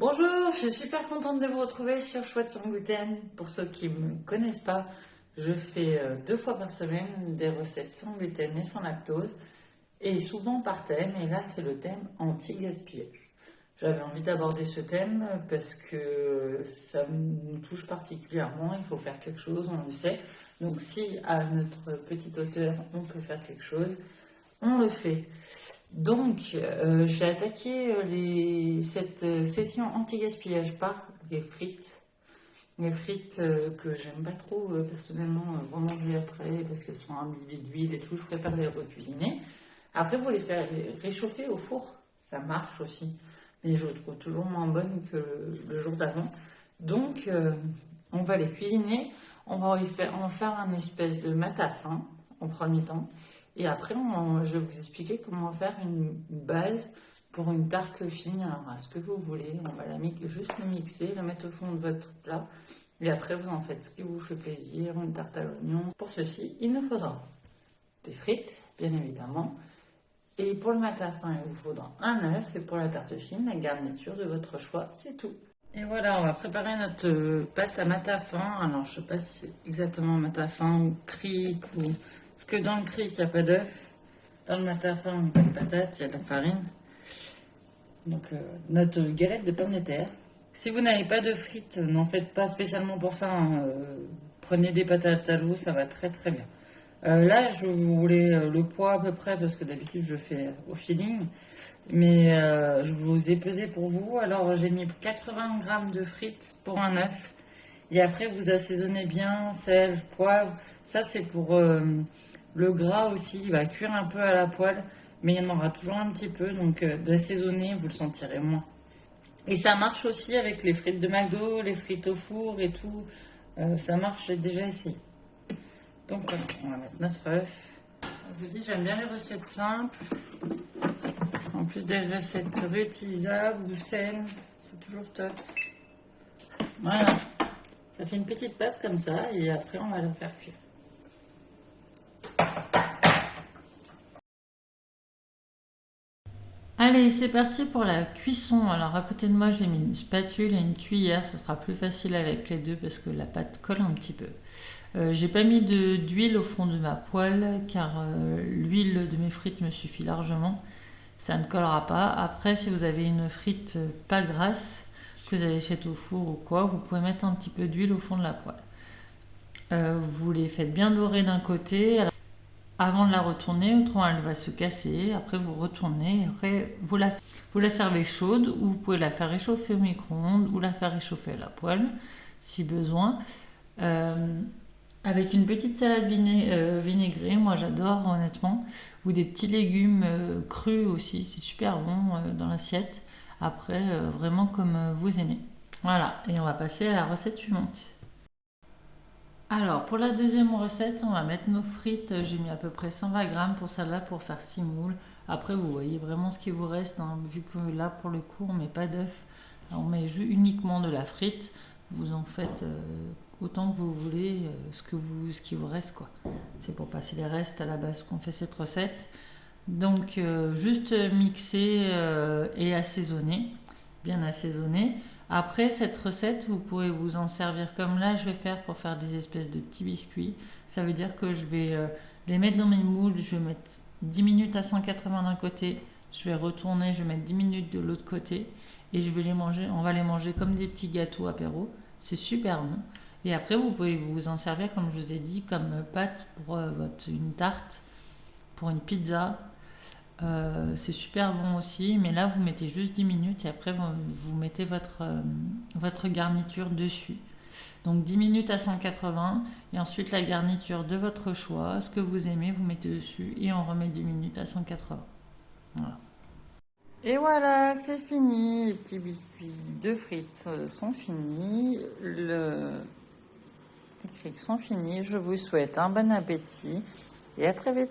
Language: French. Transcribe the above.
Bonjour, je suis super contente de vous retrouver sur Chouette sans gluten. Pour ceux qui ne me connaissent pas, je fais 2 fois par semaine des recettes sans gluten et sans lactose, et souvent par thème, et là c'est le thème anti-gaspillage. J'avais envie d'aborder ce thème parce que ça me touche particulièrement, il faut faire quelque chose, on le sait. Donc si à notre petit auteur on peut faire quelque chose, on le fait. Donc, j'ai attaqué cette session anti-gaspillage par les frites. Les frites que j'aime pas trop personnellement remanger après parce qu'elles sont imbibées d'huile et tout, je préfère les recuisiner. Après, vous les faire réchauffer au four, ça marche aussi. Mais je les trouve toujours moins bonnes que le jour d'avant. Donc, on va les cuisiner. On va en faire un espèce de mat-à-fin en premier temps. Et après, je vais vous expliquer comment faire une base pour une tarte fine. Alors, à ce que vous voulez, on va juste le mixer, la mettre au fond de votre plat. Et après, vous en faites ce qui vous fait plaisir, une tarte à l'oignon. Pour ceci, il nous faudra des frites, bien évidemment. Et pour le matin, il vous faudra un œuf. Et pour la tarte fine, la garniture de votre choix, c'est tout. Et voilà, on va préparer notre pâte à matafin. Alors, je ne sais pas si c'est exactement matafin ou cric ou... Parce que dans le cric, il n'y a pas d'œuf. Dans le matafin, il n'y a pas de patates, il y a de la farine. Donc, notre galette de pommes de terre. Si vous n'avez pas de frites, n'en faites pas spécialement pour ça, hein. Prenez des patates à l'eau, ça va très très bien. Là, je voulais le poids à peu près, parce que d'habitude, je fais au feeling. Mais je vous ai pesé pour vous. Alors, j'ai mis 80 grammes de frites pour un œuf. Et après, vous assaisonnez bien, sel, poivre. Ça, c'est pour le gras aussi. Il va cuire un peu à la poêle, mais il y en aura toujours un petit peu. Donc, d'assaisonner, vous le sentirez moins. Et ça marche aussi avec les frites de McDo, les frites au four et tout. Ça marche, j'ai déjà essayé. Donc, voilà, on va mettre notre œuf. Je vous dis, j'aime bien les recettes simples. En plus des recettes réutilisables ou saines, c'est toujours top. Voilà, ça fait une petite pâte comme ça et après on va la faire cuire. Allez, c'est parti pour la cuisson. Alors à côté de moi, j'ai mis une spatule et une cuillère. Ça sera plus facile avec les deux parce que la pâte colle un petit peu. J'ai pas mis d'huile au fond de ma poêle car l'huile de mes frites me suffit largement. Ça ne collera pas. Après, si vous avez une frite pas grasse, que vous avez faite au four ou quoi, vous pouvez mettre un petit peu d'huile au fond de la poêle. Vous les faites bien dorer d'un côté avant de la retourner, autrement elle va se casser. Après, vous retournez. Après, vous la servez chaude ou vous pouvez la faire réchauffer au micro-ondes ou la faire réchauffer à la poêle si besoin. Avec une petite salade vinaigrée, moi j'adore honnêtement, ou des petits légumes crus aussi, c'est super bon dans l'assiette. Après, vraiment comme vous aimez. Voilà, et on va passer à la recette suivante. Alors, pour la deuxième recette, on va mettre nos frites. J'ai mis à peu près 120 grammes pour celle-là pour faire 6 moules. Après, vous voyez vraiment ce qui vous reste, hein, vu que là, pour le coup, on met pas d'œuf. On met uniquement de la frite. Vous en faites autant que vous voulez, ce qui vous reste, quoi. C'est pour passer les restes à la base qu'on fait cette recette. Donc, juste mixer et assaisonner, bien assaisonner. Après cette recette, vous pouvez vous en servir comme là je vais faire pour faire des espèces de petits biscuits. Ça veut dire que je vais les mettre dans mes moules, je vais mettre 10 minutes à 180 d'un côté, je vais retourner, je vais mettre 10 minutes de l'autre côté et je vais les manger, on va les manger comme des petits gâteaux apéro. C'est super bon. Et après, vous pouvez vous en servir, comme je vous ai dit, comme pâte pour une tarte, pour une pizza. C'est super bon aussi, mais là vous mettez juste 10 minutes et après vous mettez votre garniture dessus. Donc 10 minutes à 180 et ensuite la garniture de votre choix, ce que vous aimez, vous mettez dessus et on remet 10 minutes à 180. Voilà. Et voilà, c'est fini. Les petits biscuits de frites sont finis. Les crics sont finis. Je vous souhaite un bon appétit et à très vite.